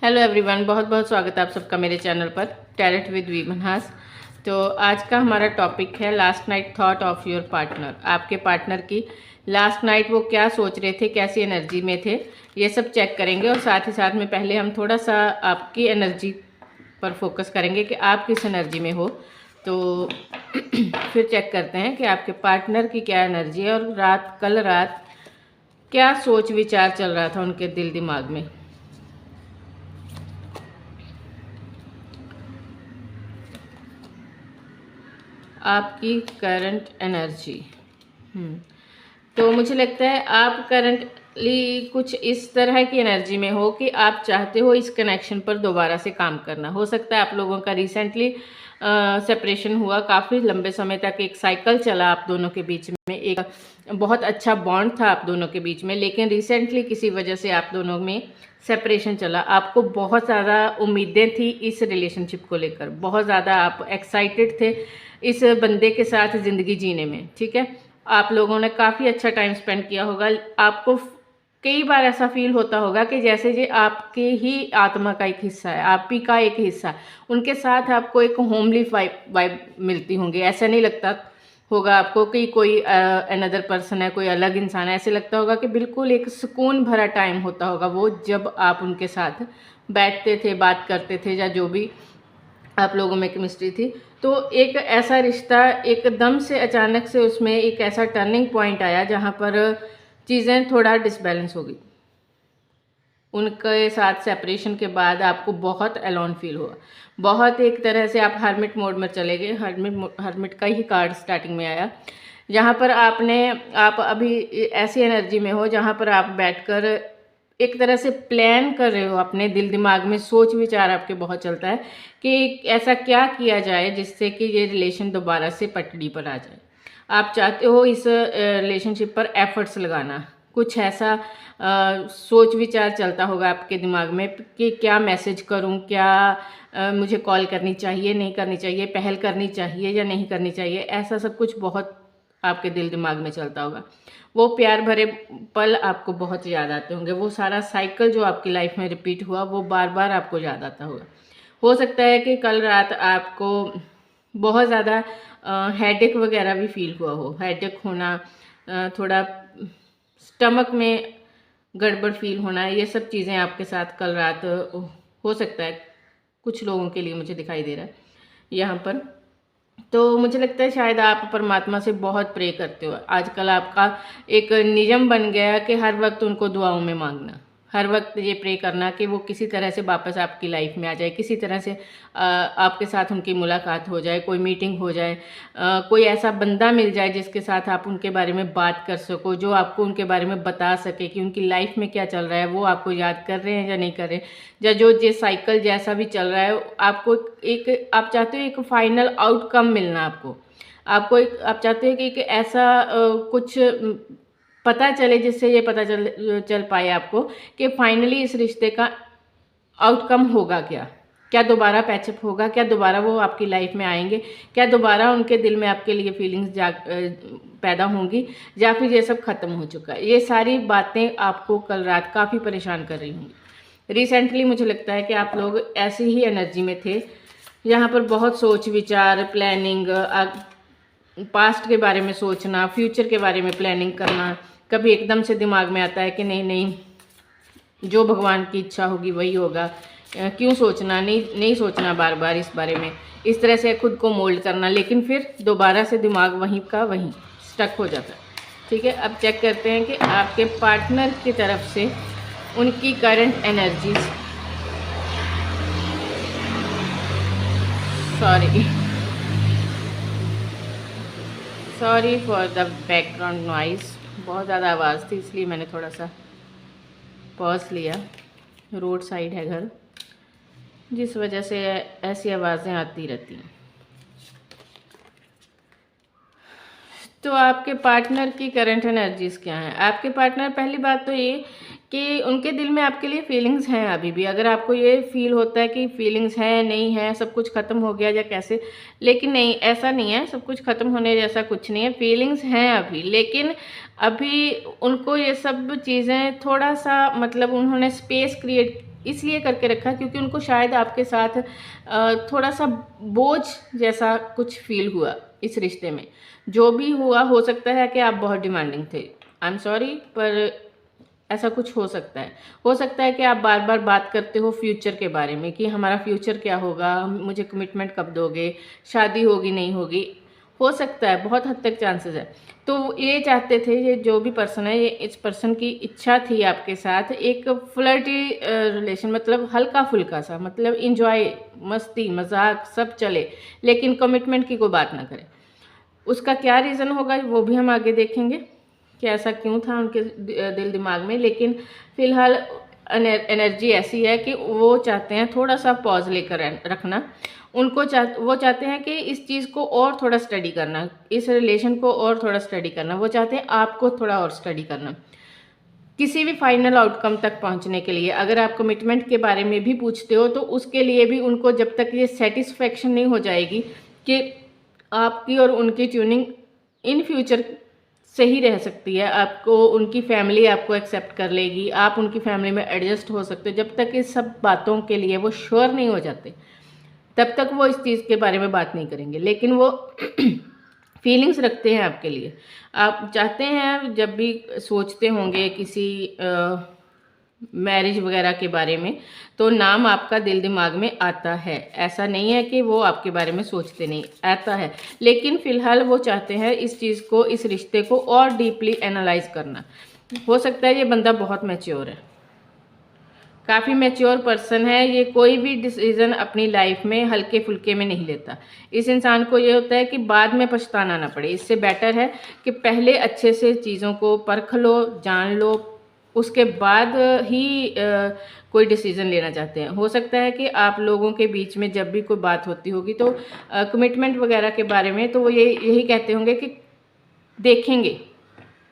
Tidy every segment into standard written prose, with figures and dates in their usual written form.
Hello everyone, बहुत बहुत स्वागत है आप सबका मेरे चैनल पर टैलेंट विद वी मनहास। तो आज का हमारा टॉपिक है last night thought of your partner. आपके पार्टनर की लास्ट नाइट वो क्या सोच रहे थे, कैसी एनर्जी में थे, ये सब चेक करेंगे। और साथ ही साथ में पहले हम थोड़ा सा आपकी एनर्जी पर फोकस करेंगे कि आप किस एनर्जी में हो। तो फिर चेक करते हैं कि आपके पार्टनर की क्या एनर्जी है और कल रात क्या सोच विचार चल रहा था उनके दिल दिमाग में। आपकी करंट एनर्जी। तो मुझे लगता है आप करंटली कुछ इस तरह की एनर्जी में हो कि आप चाहते हो इस कनेक्शन पर दोबारा से काम करना। हो सकता है आप लोगों का रिसेंटली सेपरेशन हुआ, काफ़ी लंबे समय तक एक साइकिल चला आप दोनों के बीच में, एक बहुत अच्छा बॉन्ड था आप दोनों के बीच में, लेकिन रिसेंटली किसी वजह से आप दोनों में सेपरेशन चला। आपको बहुत ज़्यादा उम्मीदें थी इस रिलेशनशिप को लेकर, बहुत ज़्यादा आप एक्साइटेड थे इस बंदे के साथ ज़िंदगी जीने में। ठीक है, आप लोगों ने काफ़ी अच्छा टाइम स्पेंड किया होगा। आपको कई बार ऐसा फील होता होगा कि जैसे ये आपके ही आत्मा का एक हिस्सा है, आप ही का एक हिस्सा। उनके साथ आपको एक होमली वाइब मिलती होंगी। ऐसा नहीं लगता होगा आपको कि कोई अनदर पर्सन है, कोई अलग इंसान है। ऐसे लगता होगा कि बिल्कुल एक सुकून भरा टाइम होता होगा वो, जब आप उनके साथ बैठते थे, बात करते थे, या जो भी आप लोगों में केमिस्ट्री थी। तो एक ऐसा रिश्ता एकदम से अचानक से उसमें एक ऐसा टर्निंग पॉइंट आया जहाँ पर चीज़ें थोड़ा डिसबैलेंस हो गई। उनके साथ सेपरेशन के बाद आपको बहुत अलोन फील हुआ, बहुत एक तरह से आप हर्मिट मोड में चले गए। हर्मिट का ही कार्ड स्टार्टिंग में आया, जहाँ पर आप अभी ऐसी एनर्जी में हो जहाँ पर आप बैठकर एक तरह से प्लान कर रहे हो। अपने दिल दिमाग में सोच विचार आपके बहुत चलता है कि ऐसा क्या किया जाए जिससे कि ये रिलेशन दोबारा से पटड़ी पर आ जाए। आप चाहते हो इस रिलेशनशिप पर एफर्ट्स लगाना, कुछ ऐसा सोच विचार चलता होगा आपके दिमाग में कि क्या मैसेज करूं, क्या मुझे कॉल करनी चाहिए, नहीं करनी चाहिए, पहल करनी चाहिए या नहीं करनी चाहिए। ऐसा सब कुछ बहुत आपके दिल दिमाग में चलता होगा। वो प्यार भरे पल आपको बहुत याद आते होंगे। वो सारा साइकिल जो आपकी लाइफ में रिपीट हुआ वो बार बार आपको याद आता होगा। हो सकता है कि कल रात आपको बहुत ज़्यादा हेडेक वगैरह भी फील हुआ हो। हेडेक होना, थोड़ा स्टमक में गड़बड़ फील होना, ये सब चीज़ें आपके साथ कल रात हो सकता है। कुछ लोगों के लिए मुझे दिखाई दे रहा है यहाँ पर। तो मुझे लगता है शायद आप परमात्मा से बहुत प्रे करते हो आजकल। आपका एक नियम बन गया है कि हर वक्त उनको दुआओं में मांगना, हर वक्त ये प्रे करना कि वो किसी तरह से वापस आपकी लाइफ में आ जाए, किसी तरह से आपके साथ उनकी मुलाकात हो जाए, कोई मीटिंग हो जाए, कोई ऐसा बंदा मिल जाए जिसके साथ आप उनके बारे में बात कर सको, जो आपको उनके बारे में बता सके कि उनकी लाइफ में क्या चल रहा है, वो आपको याद कर रहे हैं या नहीं कर रहे, या जो ये साइकिल जैसा भी चल रहा है आपको आप चाहते हो एक फाइनल आउटकम मिलना। आप चाहते हो कि एक ऐसा कुछ पता चले जिससे ये पता चल पाए आपको कि फाइनली इस रिश्ते का आउटकम होगा क्या। क्या दोबारा पैचअप होगा, क्या दोबारा वो आपकी लाइफ में आएंगे, क्या दोबारा उनके दिल में आपके लिए फीलिंग्स पैदा होंगी, या फिर ये सब खत्म हो चुका है। ये सारी बातें आपको कल रात काफ़ी परेशान कर रही होंगी। रिसेंटली मुझे लगता है कि आप लोग ऐसी ही एनर्जी में थे, यहाँ पर बहुत सोच विचार, प्लानिंग, पास्ट के बारे में सोचना, फ्यूचर के बारे में प्लानिंग करना। कभी एकदम से दिमाग में आता है कि नहीं नहीं, जो भगवान की इच्छा होगी वही होगा, क्यों सोचना, नहीं सोचना बार बार इस बारे में, इस तरह से खुद को मोल्ड करना। लेकिन फिर दोबारा से दिमाग वहीं का वहीं स्टक हो जाता है। ठीक है, अब चेक करते हैं कि आपके पार्टनर की तरफ से उनकी current energies. Sorry for the background noise, बहुत ज़्यादा आवाज़ थी इसलिए मैंने थोड़ा सा पॉज लिया। रोड साइड है घर, जिस वजह से ऐसी आवाज़ें आती रहती हैं। तो आपके पार्टनर की करंट एनर्जीज़ क्या हैं? आपके पार्टनर, पहली बात तो ये कि उनके दिल में आपके लिए फीलिंग्स हैं अभी भी। अगर आपको ये फील होता है कि फीलिंग्स हैं, नहीं है, सब कुछ ख़त्म हो गया या कैसे, लेकिन नहीं, ऐसा नहीं है। सब कुछ ख़त्म होने जैसा कुछ नहीं है। फीलिंग्स हैं अभी, लेकिन अभी उनको ये सब चीज़ें थोड़ा सा, मतलब उन्होंने स्पेस क्रिएट इसलिए करके रखा क्योंकि उनको शायद आपके साथ थोड़ा सा बोझ जैसा कुछ फील हुआ इस रिश्ते में। जो भी हुआ, हो सकता है कि आप बहुत डिमांडिंग थे, आई एम सॉरी, पर ऐसा कुछ हो सकता है। हो सकता है कि आप बार बार बात करते हो फ्यूचर के बारे में कि हमारा फ्यूचर क्या होगा, मुझे कमिटमेंट कब दोगे, शादी होगी नहीं होगी, हो सकता है, बहुत हद तक चांसेस है। तो ये चाहते थे, ये जो भी पर्सन है, ये इस पर्सन की इच्छा थी आपके साथ एक फ्लर्टी रिलेशन, मतलब हल्का फुल्का सा, मतलब इंजॉय, मस्ती मजाक सब चले, लेकिन कमिटमेंट की कोई बात ना करे। उसका क्या रीज़न होगा वो भी हम आगे देखेंगे कि ऐसा क्यों था उनके दिल दिमाग में। लेकिन फ़िलहाल एनर्जी ऐसी है कि वो चाहते हैं थोड़ा सा पॉज लेकर रखना। वो चाहते हैं कि इस चीज़ को और थोड़ा स्टडी करना, इस रिलेशन को और थोड़ा स्टडी करना। वो चाहते हैं आपको थोड़ा और स्टडी करना किसी भी फाइनल आउटकम तक पहुंचने के लिए। अगर आप कमिटमेंट के बारे में भी पूछते हो तो उसके लिए भी उनको जब तक ये सेटिस्फेक्शन नहीं हो जाएगी कि आपकी और उनकी ट्यूनिंग इन फ्यूचर सही रह सकती है, आपको उनकी फैमिली आपको एक्सेप्ट कर लेगी, आप उनकी फैमिली में एडजस्ट हो सकते हो, जब तक इस सब बातों के लिए वो श्योर नहीं हो जाते तब तक वो इस चीज़ के बारे में बात नहीं करेंगे। लेकिन वो फीलिंग्स रखते हैं आपके लिए। आप चाहते हैं, जब भी सोचते होंगे किसी मैरिज वगैरह के बारे में, तो नाम आपका दिल दिमाग में आता है। ऐसा नहीं है कि वो आपके बारे में सोचते नहीं, आता है। लेकिन फ़िलहाल वो चाहते हैं इस चीज़ को, इस रिश्ते को और डीपली एनालाइज करना। हो सकता है ये बंदा बहुत मैच्योर है, काफ़ी मैच्योर पर्सन है। ये कोई भी डिसीज़न अपनी लाइफ में हल्के फुल्के में नहीं लेता। इस इंसान को ये होता है कि बाद में पछताना ना पड़े। इससे बेटर है कि पहले अच्छे से चीज़ों को परख लो, जान लो, उसके बाद ही कोई डिसीज़न लेना चाहते हैं। हो सकता है कि आप लोगों के बीच में जब भी कोई बात होती होगी तो कमिटमेंट वगैरह के बारे में, तो वो यही कहते होंगे कि देखेंगे,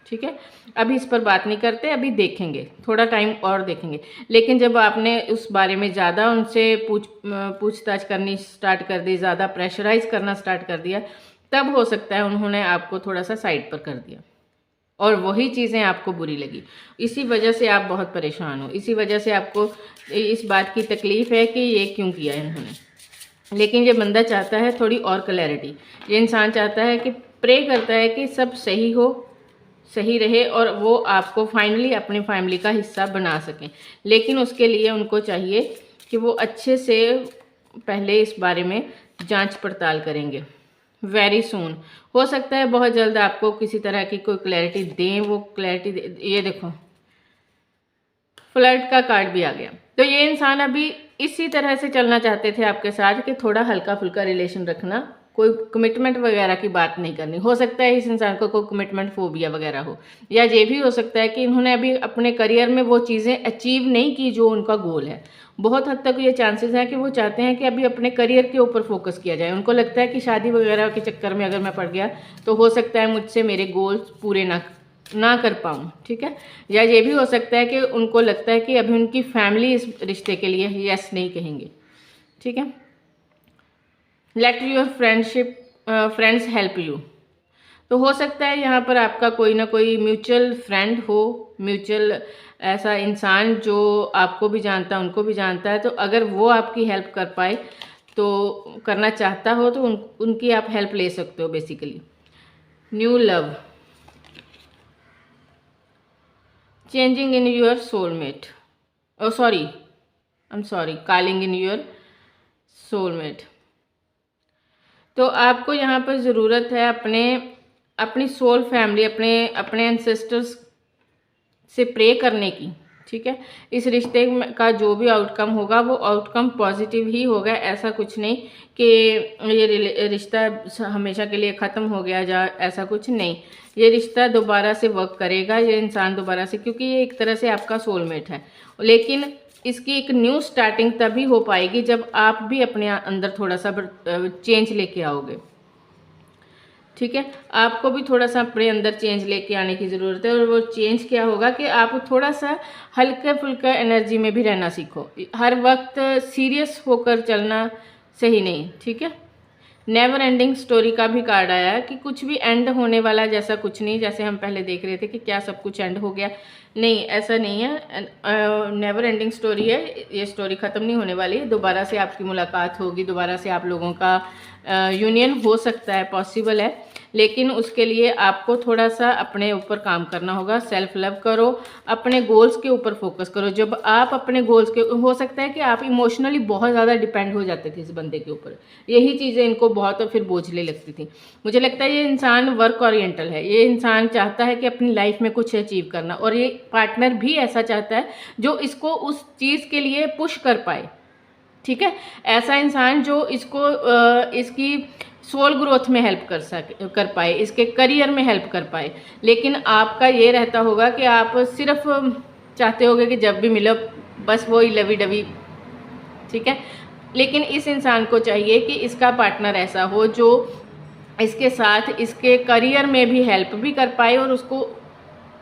ठीक है, अभी इस पर बात नहीं करते, अभी देखेंगे, थोड़ा टाइम और देखेंगे। लेकिन जब आपने उस बारे में ज़्यादा उनसे पूछताछ करनी स्टार्ट कर दी, ज़्यादा प्रेशराइज करना स्टार्ट कर दिया, तब हो सकता है उन्होंने आपको थोड़ा सा साइड पर कर दिया और वही चीज़ें आपको बुरी लगी। इसी वजह से आप बहुत परेशान हो, इसी वजह से आपको इस बात की तकलीफ़ है कि ये क्यों किया इन्होंने। लेकिन ये बंदा चाहता है थोड़ी और क्लैरिटी। ये इंसान चाहता है कि प्रे करता है कि सब सही हो, सही रहे और वो आपको फाइनली अपनी फैमिली का हिस्सा बना सकें। लेकिन उसके लिए उनको चाहिए कि वो अच्छे से पहले इस बारे में जांच पड़ताल करेंगे। वेरी सून, हो सकता है बहुत जल्द आपको किसी तरह की कोई क्लैरिटी दें। वो क्लैरिटी ये देखो, फ्लर्ट का कार्ड भी आ गया। तो ये इंसान अभी इसी तरह से चलना चाहते थे आपके साथ कि थोड़ा हल्का फुल्का रिलेशन रखना, कोई कमिटमेंट वगैरह की बात नहीं करनी। हो सकता है इस इंसान को कोई कमिटमेंट फोबिया वगैरह हो, या ये भी हो सकता है कि इन्होंने अभी अपने करियर में वो चीज़ें अचीव नहीं की जो उनका गोल है। बहुत हद तक ये चांसेस हैं कि वो चाहते हैं कि अभी अपने करियर के ऊपर फोकस किया जाए। उनको लगता है कि शादी वगैरह के चक्कर में अगर मैं पड़ गया तो हो सकता है मुझसे मेरे गोल्स पूरे ना कर पाऊँ, ठीक है। या ये भी हो सकता है कि उनको लगता है कि अभी उनकी फैमिली इस रिश्ते के लिए यस नहीं कहेंगे, ठीक है। Let your friends help you, तो हो सकता है यहाँ पर आपका कोई ना कोई म्यूचुअल फ्रेंड हो, म्यूचुअल ऐसा इंसान जो आपको भी जानता है उनको भी जानता है। तो अगर वो आपकी हेल्प कर पाए, तो करना चाहता हो, तो उनकी आप हेल्प ले सकते हो basically. New love, changing in your soulmate, calling in your soulmate. तो आपको यहाँ पर ज़रूरत है अपनी सोल फैमिली, अपने एंसेस्टर्स से प्रे करने की, ठीक है। इस रिश्ते का जो भी आउटकम होगा वो आउटकम पॉजिटिव ही होगा। ऐसा कुछ नहीं कि ये रिश्ता हमेशा के लिए ख़त्म हो गया जा, ऐसा कुछ नहीं। ये रिश्ता दोबारा से वर्क करेगा, ये इंसान दोबारा से, क्योंकि ये एक तरह से आपका सोलमेट है। लेकिन इसकी एक न्यू स्टार्टिंग तभी हो पाएगी जब आप भी अपने अंदर थोड़ा सा चेंज लेके आओगे, ठीक है। आपको भी थोड़ा सा अपने अंदर चेंज लेके आने की ज़रूरत है। और वो चेंज क्या होगा कि आप थोड़ा सा हल्का फुल्का एनर्जी में भी रहना सीखो। हर वक्त सीरियस होकर चलना सही नहीं, ठीक है। नेवर एंडिंग स्टोरी का भी कार्ड आया कि कुछ भी एंड होने वाला जैसा कुछ नहीं, जैसे हम पहले देख रहे थे कि क्या सब कुछ एंड हो गया, नहीं ऐसा नहीं है। नेवर एंडिंग स्टोरी है, ये स्टोरी ख़त्म नहीं होने वाली है। दोबारा से आपकी मुलाकात होगी, दोबारा से आप लोगों का यूनियन हो सकता है, पॉसिबल है, लेकिन उसके लिए आपको थोड़ा सा अपने ऊपर काम करना होगा। सेल्फ लव करो, अपने गोल्स के ऊपर फोकस करो। जब आप अपने गोल्स के, हो सकता है कि आप इमोशनली बहुत ज़्यादा डिपेंड हो जाते थे इस बंदे के ऊपर, यही चीज़ें इनको बहुत फिर बोझले लगती थी। मुझे लगता है ये इंसान वर्क ओरिएंटल है, ये इंसान चाहता है कि अपनी लाइफ में कुछ अचीव करना, और ये पार्टनर भी ऐसा चाहता है जो इसको उस चीज़ के लिए पुश कर पाए। ठीक है, ऐसा इंसान जो इसको इसकी सोल ग्रोथ में हेल्प कर पाए, इसके करियर में हेल्प कर पाए। लेकिन आपका ये रहता होगा कि आप सिर्फ चाहते होगे कि जब भी मिलो बस वो ही लवी डवी। ठीक है, लेकिन इस इंसान को चाहिए कि इसका पार्टनर ऐसा हो जो इसके साथ इसके करियर में भी हेल्प भी कर पाए, और उसको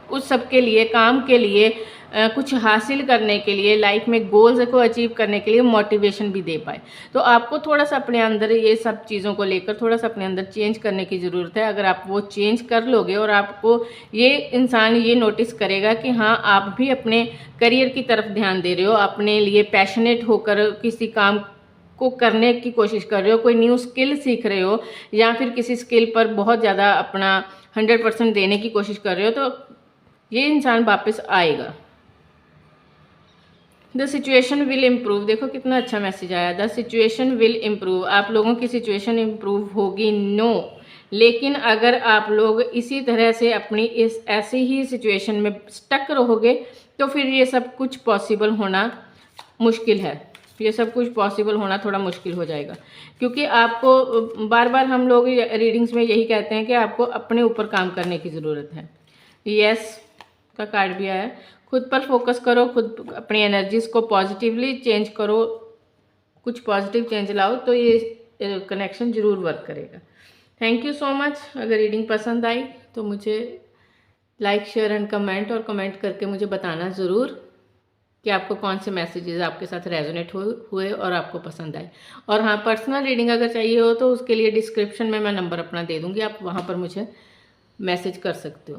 उस सब के लिए, काम के लिए, कुछ हासिल करने के लिए, लाइफ में गोल्स को अचीव करने के लिए मोटिवेशन भी दे पाए। तो आपको थोड़ा सा अपने अंदर ये सब चीज़ों को लेकर थोड़ा सा अपने अंदर चेंज करने की ज़रूरत है। अगर आप वो चेंज कर लोगे और आपको ये इंसान ये नोटिस करेगा कि हाँ आप भी अपने करियर की तरफ ध्यान दे रहे हो, अपने लिए पैशनेट होकर किसी काम को करने की कोशिश कर रहे हो, कोई न्यू स्किल सीख रहे हो, या फिर किसी स्किल पर बहुत ज़्यादा अपना 100% देने की कोशिश कर रहे हो, तो ये इंसान वापस आएगा। द सिचुएशन विल इम्प्रूव, देखो कितना अच्छा मैसेज आया, द सिचुएशन विल इम्प्रूव। आप लोगों की सिचुएशन इम्प्रूव होगी, नो, लेकिन अगर आप लोग इसी तरह से अपनी इस ऐसी ही सिचुएशन में स्टक रहोगे तो फिर ये सब कुछ पॉसिबल होना मुश्किल है, ये सब कुछ पॉसिबल होना थोड़ा मुश्किल हो जाएगा। क्योंकि आपको बार बार हम लोग रीडिंग्स में यही कहते हैं कि आपको अपने ऊपर काम करने की ज़रूरत है। यस का कार्ड भी आया, खुद पर फोकस करो, खुद अपनी एनर्जीज को पॉजिटिवली चेंज करो, कुछ पॉजिटिव चेंज लाओ, तो ये कनेक्शन ज़रूर वर्क करेगा। Thank you so much. अगर रीडिंग पसंद आई तो मुझे लाइक, शेयर एंड कमेंट, और कमेंट करके मुझे बताना ज़रूर कि आपको कौन से मैसेजेस आपके साथ रेजोनेट हुए और आपको पसंद आए। और हाँ, पर्सनल रीडिंग अगर चाहिए हो तो उसके लिए डिस्क्रिप्शन में मैं नंबर अपना दे दूँगी, आप वहाँ पर मुझे मैसेज कर सकते हो।